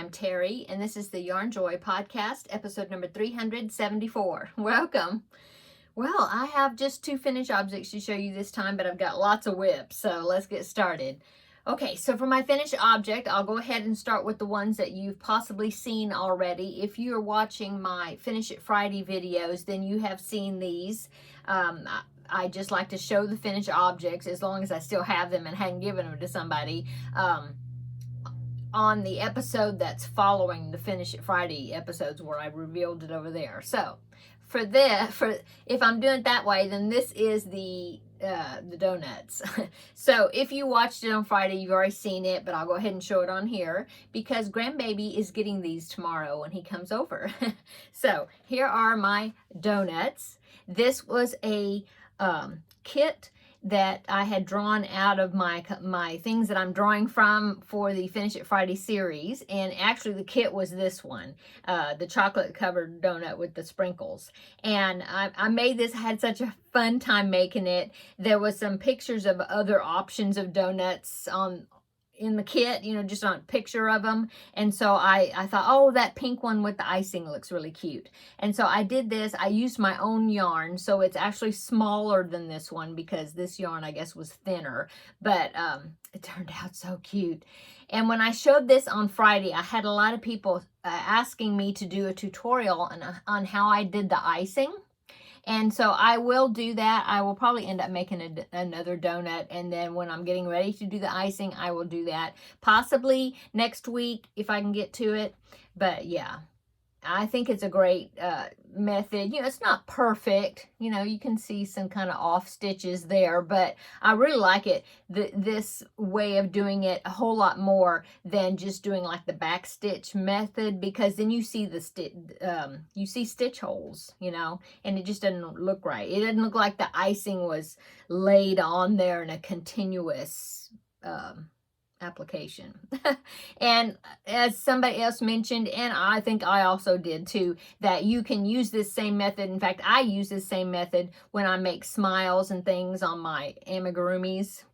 I'm Terry, and this is the Yarnjoy podcast, episode number 374. Welcome. Well, I have just two finished objects to show you this time, but I've got lots of whips, so let's get started. Okay, so for my finished object, I'll go ahead and start with the ones that you've possibly seen already. If you're watching my Finish It Friday videos, then you have seen these. I just like to show the finished objects as long as I still have them and hadn't given them to somebody. On the episode that's following the Finish It Friday episodes where I revealed it over there. So if I'm doing it that way, then this is the Doughnuts. So if you watched it on Friday, you've already seen it, but I'll go ahead and show it on here because grandbaby is getting these tomorrow when he comes over. So here are my Doughnuts. This was a kit that I had drawn out of my things that I'm drawing from for the Finish It Friday series. And actually the kit was this one, the chocolate covered donut with the sprinkles. And I made this, I had such a fun time making it. There was some pictures of other options of donuts in the kit, you know, just on a picture of them. And so I thought, oh, that pink one with the icing looks really cute. And so I did this. I used my own yarn, so it's actually smaller than this one because this yarn, I guess, was thinner. But it turned out so cute. And when I showed this on Friday, I had a lot of people asking me to do a tutorial on how I did the icing. And so I will do that. I will probably end up making another donut. And then when I'm getting ready to do the icing, I will do that. Possibly next week if I can get to it. But yeah, I think it's a great method. You know, it's not perfect. You know, you can see some kind of off stitches there. But I really like it. This way of doing it a whole lot more than just doing like the back stitch method. Because then you see you see stitch holes, you know. And it just doesn't look right. It doesn't look like the icing was laid on there in a continuous application. And as somebody else mentioned, and I think I also did too, that you can use this same method. In fact, I use this same method when I make smiles and things on my amigurumis.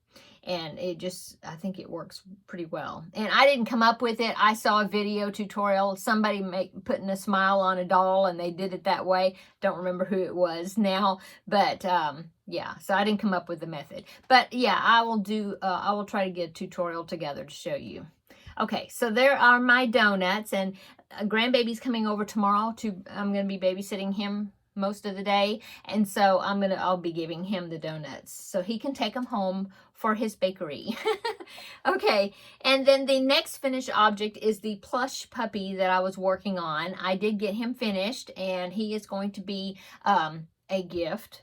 And it just, I think it works pretty well. And I didn't come up with it. I saw a video tutorial, somebody putting a smile on a doll, and they did it that way. Don't remember who it was now, but yeah, so I didn't come up with the method. But yeah, I will try to get a tutorial together to show you. Okay, so there are my donuts, and grandbaby's coming over tomorrow I'm going to be babysitting him most of the day, and so I'll be giving him the donuts so he can take them home for his bakery. Okay, and then the next finished object is the plush puppy that I was working on. I did get him finished, and he is going to be a gift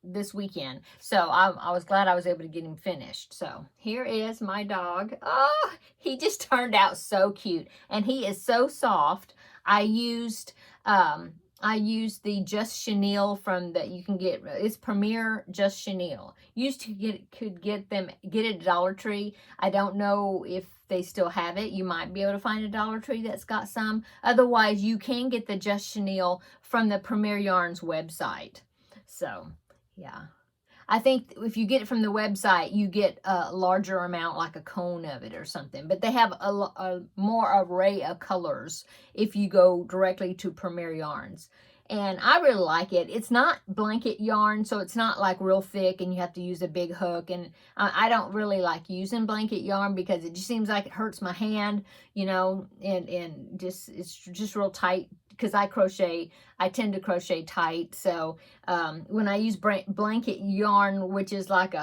this weekend. So I was glad I was able to get him finished. So here is my dog. Oh, he just turned out so cute, and he is so soft. I used the Just Chenille from that you can get. It's Premier Just Chenille. Could get it at Dollar Tree. I don't know if they still have it. You might be able to find a Dollar Tree that's got some. Otherwise, you can get the Just Chenille from the Premier Yarns website. So, yeah. I think if you get it from the website, you get a larger amount, like a cone of it or something. But they have a more array of colors if you go directly to Premier Yarns. And I really like it. It's not blanket yarn, so it's not like real thick and you have to use a big hook. And I don't really like using blanket yarn because it just seems like it hurts my hand, you know, and it's just real tight. Because I tend to crochet tight. So when I use blanket yarn, which is like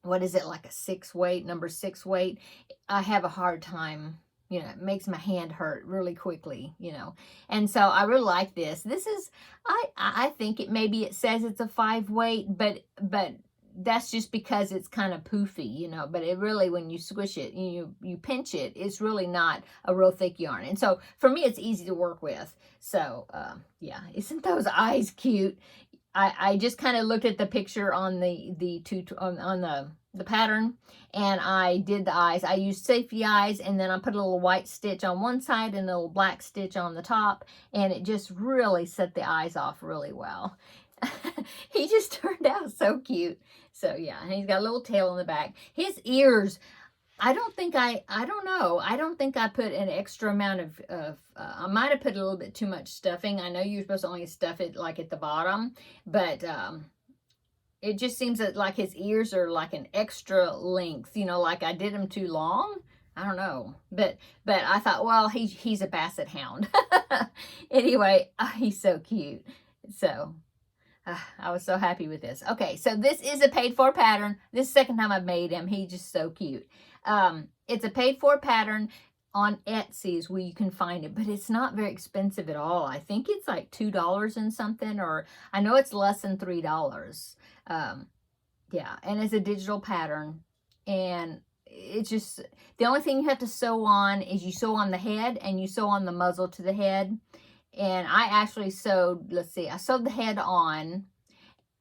like a 6 weight, number 6 weight, I have a hard time, you know, it makes my hand hurt really quickly, you know. And so I really like this. This is, I think it says it's a 5 weight, but that's just because it's kind of poofy, you know, but it really, when you squish it, you pinch it, it's really not a real thick yarn. And so for me, it's easy to work with. So yeah, isn't those eyes cute? I just kind of looked at the picture on the pattern, and I did the eyes. I used safety eyes, and then I put a little white stitch on one side and a little black stitch on the top, and it just really set the eyes off really well. He just turned out so cute. So yeah, and he's got a little tail on the back. His ears, I don't know. I don't think I put an extra amount of I might have put a little bit too much stuffing. I know you're supposed to only stuff it like at the bottom, but it just seems that like his ears are like an extra length, like I did them too long. I don't know, but I thought, well, he's a basset hound. Anyway, he's so cute. So I was so happy with this. Okay, so this is a paid for pattern. This is the second time I've made him. He's just so cute. It's a paid for pattern on Etsy is where you can find it, but it's not very expensive at all. I think it's like $2 and something, or I know it's less than $3. Yeah, and it's a digital pattern, and it's just, the only thing you have to sew on is you sew on the head and you sew on the muzzle to the head. And I actually sewed, let's see, I sewed the head on,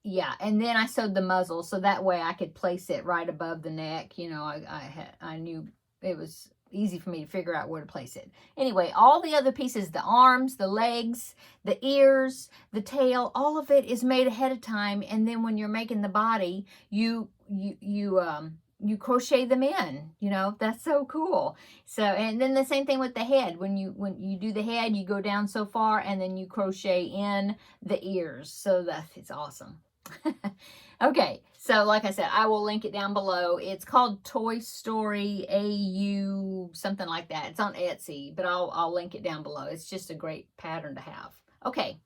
yeah, and then I sewed the muzzle, so that way I could place it right above the neck. I knew it was easy for me to figure out where to place it. Anyway, all the other pieces, the arms, the legs, the ears, the tail, all of it is made ahead of time, and then when you're making the body, you crochet them in. That's so cool. So, and then the same thing with the head. When you do the head, you go down so far and then you crochet in the ears. So it's awesome. Okay, so like I said, I will link it down below. It's called Toy Story AU, something like that. It's on Etsy, but I'll link it down below. It's just a great pattern to have. Okay.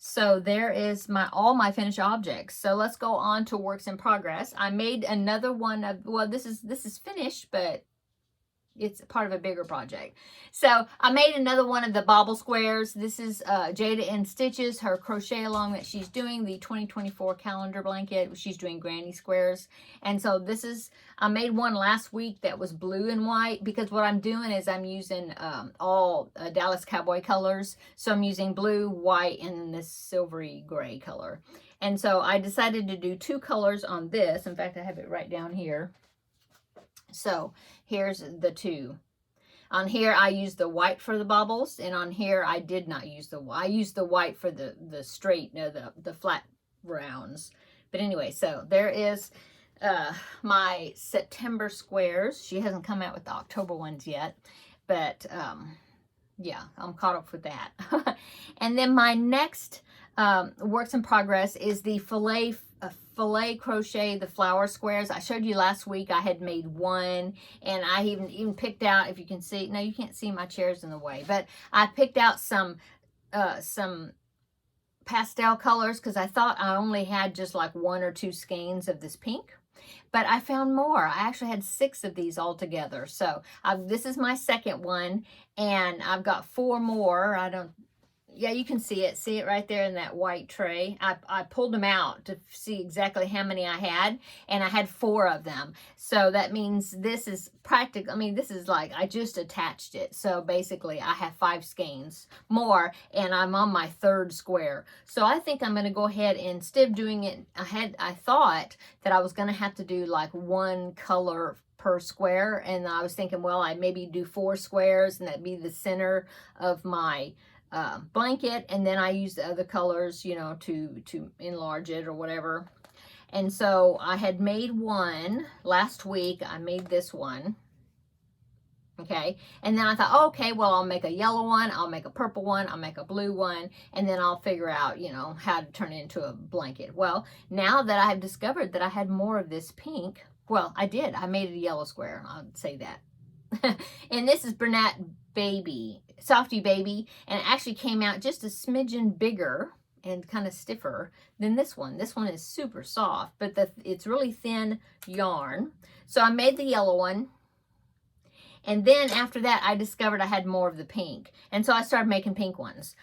So there is all my finished objects. So let's go on to works in progress. I made another one of, well, this is finished, but it's part of a bigger project. So I made another one of the bobble squares. This is Jada in Stitches, her crochet along that she's doing, the 2024 calendar blanket. She's doing granny squares. And so I made one last week that was blue and white, because what I'm doing is I'm using all Dallas Cowboy colors. So I'm using blue, white, and this silvery gray color. And so I decided to do 2 colors on this. In fact, I have it right down here. So here's the 2. On here I used the white for the bobbles, and on here I did not use I used the white for the straight, the flat rounds. But anyway, so there is my September squares. She hasn't come out with the October ones yet, but yeah, I'm caught up with that. And then my next works in progress is the filet crochet, the flower squares. I showed you last week I had made one, and I even picked out, if you can see, no, you can't see, my chair's in the way, but I picked out some pastel colors, because I thought I only had just like 1 or 2 skeins of this pink. But I found more. I actually had 6 of these all together. So this is my second one, and I've got 4 more. Yeah, you can see it right there in that white tray. I pulled them out to see exactly how many I had, and I had 4 of them. So that means this is practical. I mean, this is like, I just attached it. So basically I have 5 skeins more, and I'm on my 3rd square. So I think I'm going to go ahead, and instead of doing it, I thought that I was going to have to do like 1 color per square. And I was thinking, well, I maybe do 4 squares, and that'd be the center of my blanket, and then I use the other colors, to enlarge it or whatever. And so I had made one last week. I made this one. Okay, and then I thought, oh, okay, well, I'll make a yellow one, I'll make a purple one, I'll make a blue one, and then I'll figure out, how to turn it into a blanket. Well, now that I have discovered that I had more of this pink, well, I did. I made it a yellow square, I'll say that. And this is Bernat Baby, Softy Baby, and it actually came out just a smidgen bigger and kind of stiffer than this one. This one is super soft, but it's really thin yarn. So I made the yellow one, and then after that I discovered I had more of the pink, and so I started making pink ones.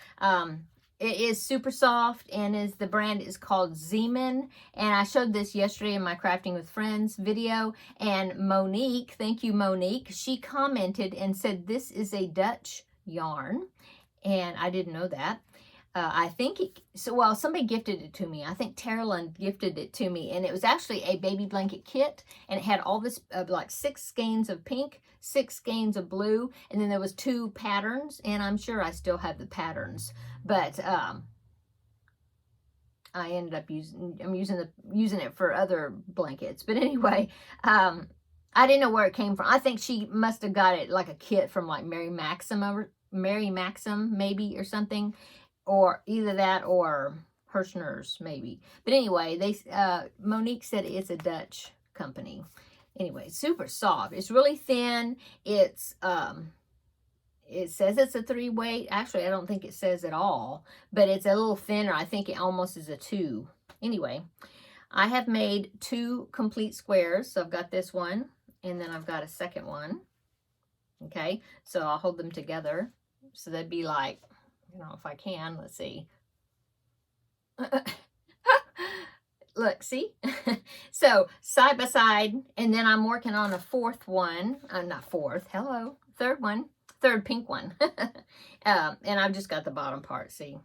It is super soft, and the brand is called Zeeman, and I showed this yesterday in my Crafting with Friends video, and Monique, thank you Monique, she commented and said this is a Dutch yarn, and I didn't know that. I think somebody gifted it to me. I think Terri gifted it to me, and it was actually a baby blanket kit, and it had all this like 6 skeins of pink, 6 skeins of blue, and then there was 2 patterns, and I'm sure I still have the patterns, but I ended up using it for other blankets. But anyway, I didn't know where it came from. I think she must have got it like a kit from like Mary Maxim maybe, or something, or either that or Hirschner's maybe. But anyway, Monique said it's a Dutch company. Anyway, super soft. It's really thin. It's it says it's a 3-weight. Actually, I don't think it says at all, but it's a little thinner. I think it almost is a 2. Anyway, I have made 2 complete squares. So I've got this one, and then I've got a second one. Okay, so I'll hold them together. So that'd be like, you know, if I can, let's see. Look, see? So side by side, and then I'm working on a fourth one. Not fourth, hello, third one. Third pink one. And I've just got the bottom part, see?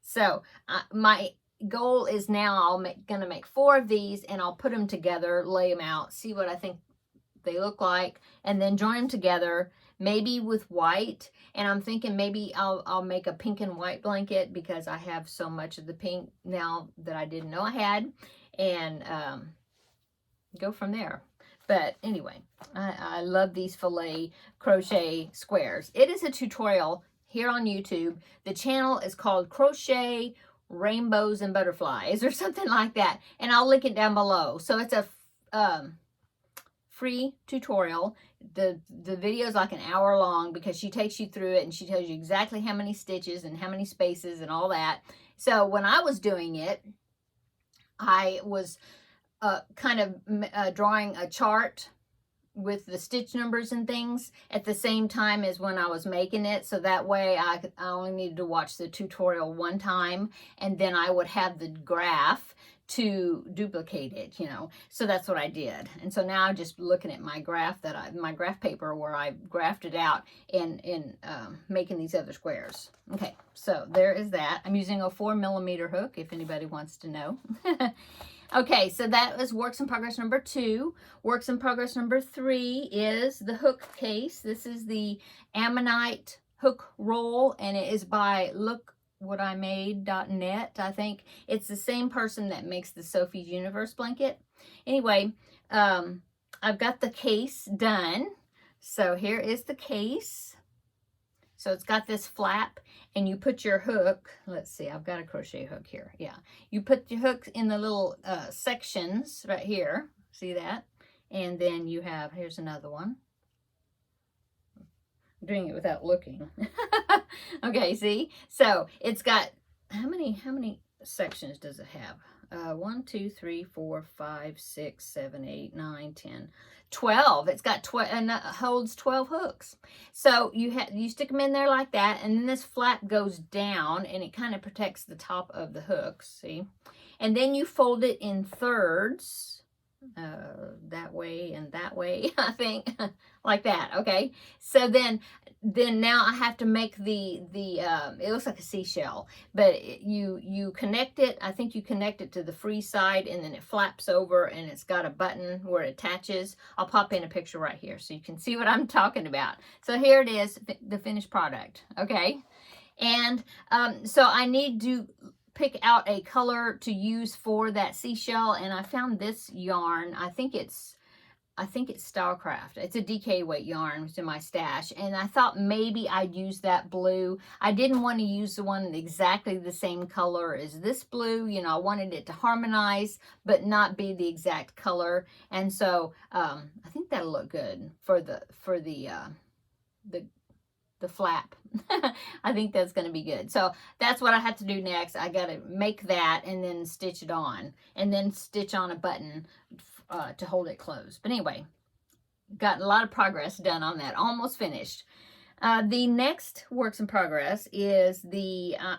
So my goal is now gonna make 4 of these, and I'll put them together, lay them out, see what I think they look like, and then join them together, maybe with white. And I'm thinking maybe I'll make a pink and white blanket, because I have so much of the pink now that I didn't know I had, and go from there. But anyway, I love these filet crochet squares. It is a tutorial here on YouTube. The channel is called Crochet Rainbows and Butterflies or something like that. And I'll link it down below. So it's a free tutorial. The video is like an hour long, because she takes you through it and she tells you exactly how many stitches and how many spaces and all that. So when I was doing it, I was kind of drawing a chart with the stitch numbers and things at the same time as when I was making it. So that way I only needed to watch the tutorial one time, and then I would have the graph to duplicate it, you know. So that's what I did. And so now I'm just looking at my graph my graph paper where I graphed it out in making these other squares. Okay, so there is that. I'm using a 4mm hook if anybody wants to know. Okay, so that was works in progress number 2. Works in progress number 3 is the hook case. This is the Ammonite hook roll, and it is by lookwhatimade.net. I think it's the same person that makes the Sophie's Universe blanket. Anyway, I've got the case done. So here is the case. So it's got this flap, and you put your hook, let's see, I've got a crochet hook here. Yeah, you put your hook in the little sections right here. See that? And then you have, here's another one. I'm doing it without looking. Okay, see? So it's got, how many sections does it have? 1, 2, 3, 4, 5, 6, 7, 8, 9, 10, 12. It's got 12, and holds 12 hooks. So you stick them in there like that, and then this flap goes down, and it kind of protects the top of the hooks, see? And then you fold it in thirds, that way and that way, I think, like that. Okay, so then now I have to make it looks like a seashell, but you connect it. I think you connect it to the free side, and then it flaps over, and it's got a button where it attaches. I'll pop in a picture right here so you can see what I'm talking about. So here it is, the finished product. Okay, and so I need to pick out a color to use for that seashell, and I found this yarn. I think it's Stylecraft. It's a DK weight yarn. It's in my stash, and I thought maybe I'd use that blue. I didn't want to use the one exactly the same color as this blue. You know, I wanted it to harmonize but not be the exact color, and so I think that'll look good for the flap. I think that's going to be good. So that's what I have to do next. I got to make that and then stitch it on, and then stitch on a button to hold it closed. But anyway, got a lot of progress done on that. Almost finished. The next works in progress is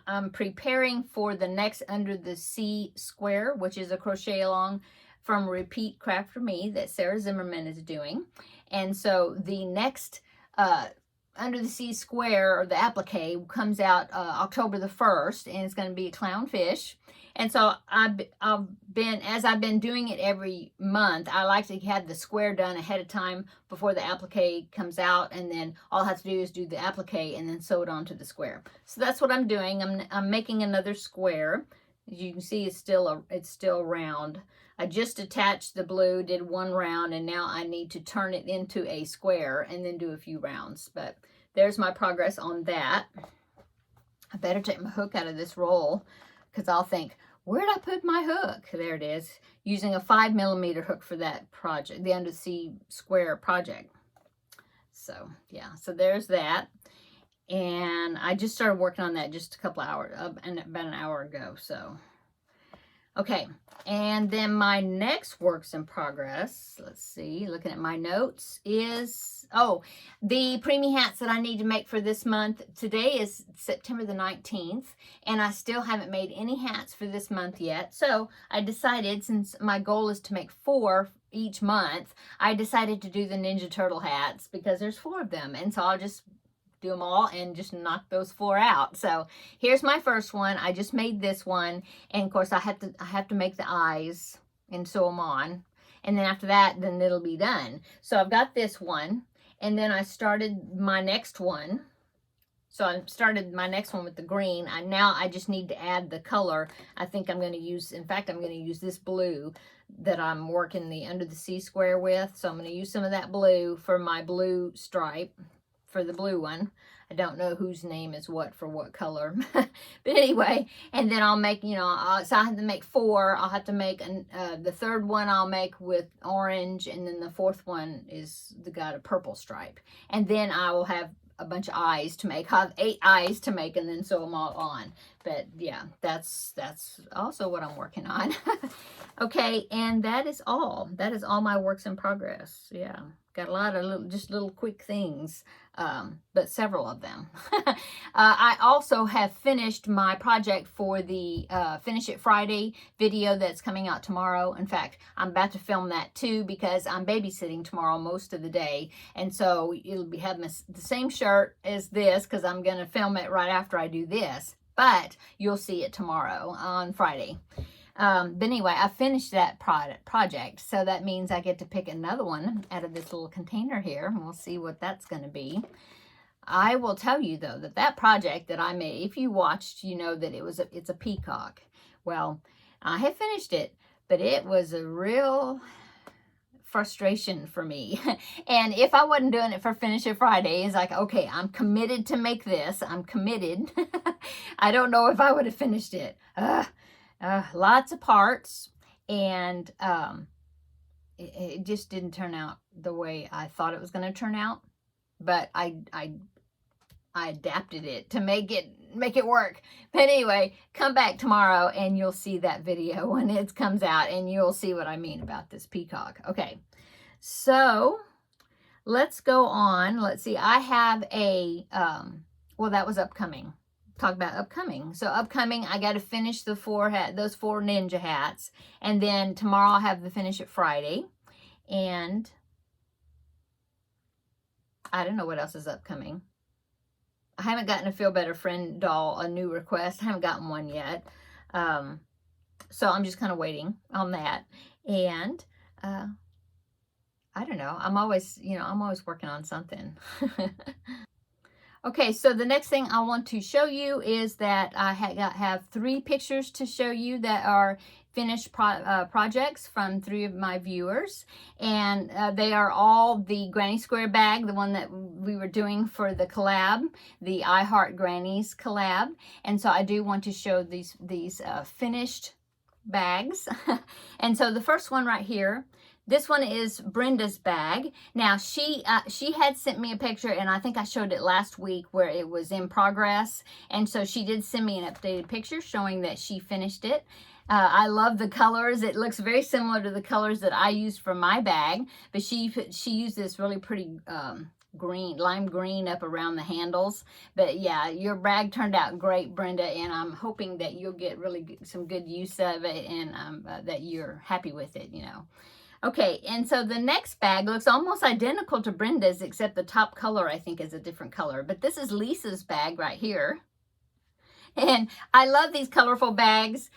I'm preparing for the next Under the Sea square, which is a crochet along from Repeat Craft for Me that Sarah Zimmerman is doing. And so the next Under the Sea square, or the applique, comes out October the 1st, and it's going to be a clownfish. And so I've been doing it every month, I like to have the square done ahead of time before the applique comes out, and then all I have to do is do the applique and then sew it onto the square. So that's what I'm doing. I'm making another square. As you can see, it's still round. I just attached the blue, did one round, and now I need to turn it into a square and then do a few rounds. But there's my progress on that. I better take my hook out of this roll because I'll think, where'd I put my hook? There it is. Using a 5mm hook for that project, the undersea square project. So yeah, so there's that. And I just started working on that just a couple hours, about an hour ago. So, okay. And then my next works in progress, let's see, looking at my notes, is, oh, the preemie hats that I need to make for this month. Today is September the 19th, and I still haven't made any hats for this month yet. So I decided, since my goal is to make 4 each month, I decided to do the Ninja Turtle hats because there's 4 of them. And so I'll just do them all and just knock those 4 out. So here's my first one. I just made this one, and of course I have to make the eyes and sew them on, and then after that, then it'll be done. So I've got this one, and then I started my next one. So I started my next one with the green. Now I just need to add the color. I think I'm going to use, in fact, I'm going to use this blue that I'm working the under the sea square with. So I'm going to use some of that blue for my blue stripe. For the blue one. I don't know whose name is what for what color. But anyway, and then I'll make, you know, so I have to make 4. I'll have to make, the third one I'll make with orange, and then the 4th one is got a purple stripe. And then I will have a bunch of eyes to make. I'll have 8 eyes to make, and then sew them all on. But yeah, that's also what I'm working on. Okay, and that is all. That is all my works in progress. Yeah. Got a lot of little quick things, but several of them. I also have finished my project for the Finish It Friday video that's coming out tomorrow. In fact, I'm about to film that too because I'm babysitting tomorrow most of the day. And so it'll be having the same shirt as this because I'm going to film it right after I do this. But you'll see it tomorrow on Friday. But anyway, I finished that project, so that means I get to pick another one out of this little container here, and we'll see what that's going to be. I will tell you, though, that project that I made, if you watched, you know that it's a peacock. Well, I have finished it, but it was a real frustration for me. And if I wasn't doing it for Finish It Friday, it's like, okay, I'm committed to make this. I'm committed. I don't know if I would have finished it. Lots of parts, and it just didn't turn out the way I thought it was going to turn out. But I adapted it to make it work. But anyway, come back tomorrow and you'll see that video when it comes out, and you'll see what I mean about this peacock. Okay, so let's go on. Let's see. I have a well, that was upcoming. Talk about upcoming. So upcoming, I got to finish those 4 ninja hats, and then tomorrow I'll have the Finish It Friday, and I don't know what else is upcoming. I haven't gotten a Feel Better Friend doll, a new request. I haven't gotten one yet, so I'm just kind of waiting on that. And I don't know. I'm always working on something. Okay, so the next thing I want to show you is that I have 3 pictures to show you that are finished projects from 3 of my viewers. And they are all the Granny Square bag, the one that we were doing for the collab, the I Heart Grannies collab. And so I do want to show these finished bags. And so the first one right here, this one is Brenda's bag. Now, she had sent me a picture, and I think I showed it last week where it was in progress. And so she did send me an updated picture showing that she finished it. I love the colors. It looks very similar to the colors that I used for my bag, but she used this really pretty lime green up around the handles. But yeah, your bag turned out great, Brenda, and I'm hoping that you'll get some good use of it, and that you're happy with it, you know. Okay, and so the next bag looks almost identical to Brenda's, except the top color, I think, is a different color. But this is Lisa's bag right here. And I love these colorful bags.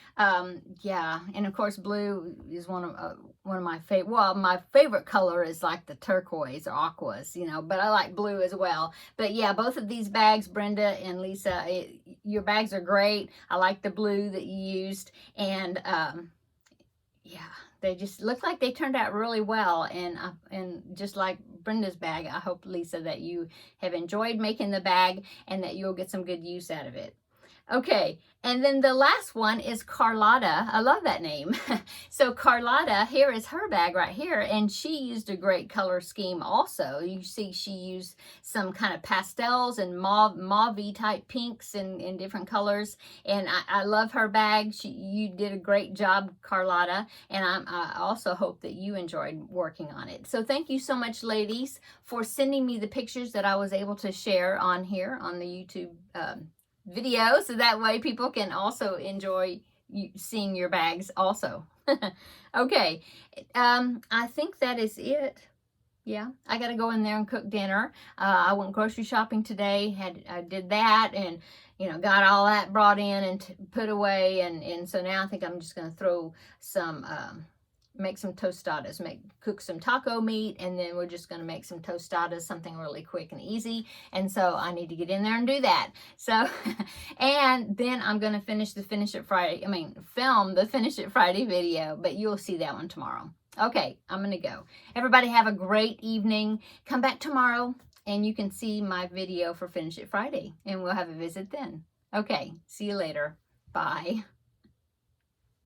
Yeah, and of course blue is one of my favorite. Well, my favorite color is like the turquoise or aquas, you know, but I like blue as well. But yeah, both of these bags, Brenda and Lisa, your bags are great. I like the blue that you used, and yeah, they just look like they turned out really well. And just like Brenda's bag, I hope, Lisa, that you have enjoyed making the bag and that you'll get some good use out of it. Okay, and then the last one is Carlotta. I love that name. So Carlotta, here is her bag right here, and she used a great color scheme also. You see she used some kind of pastels and mauve type pinks in different colors, and I love her bag. You did a great job, Carlotta, and I also hope that you enjoyed working on it. So thank you so much, ladies, for sending me the pictures that I was able to share on here on the YouTube video, so that way people can also enjoy seeing your bags also. Okay, I think that is it. Yeah, I got to go in there and cook dinner. I went grocery shopping today. I did that, and you know, got all that brought in and put away, and so now I think I'm just going to throw some make some tostadas, cook some taco meat, and then we're just going to make some tostadas, something really quick and easy. And so I need to get in there and do that. So, and then I'm going to film the Finish It Friday video, but you'll see that one tomorrow. Okay, I'm going to go. Everybody have a great evening. Come back tomorrow and you can see my video for Finish It Friday, and we'll have a visit then. Okay, see you later. Bye.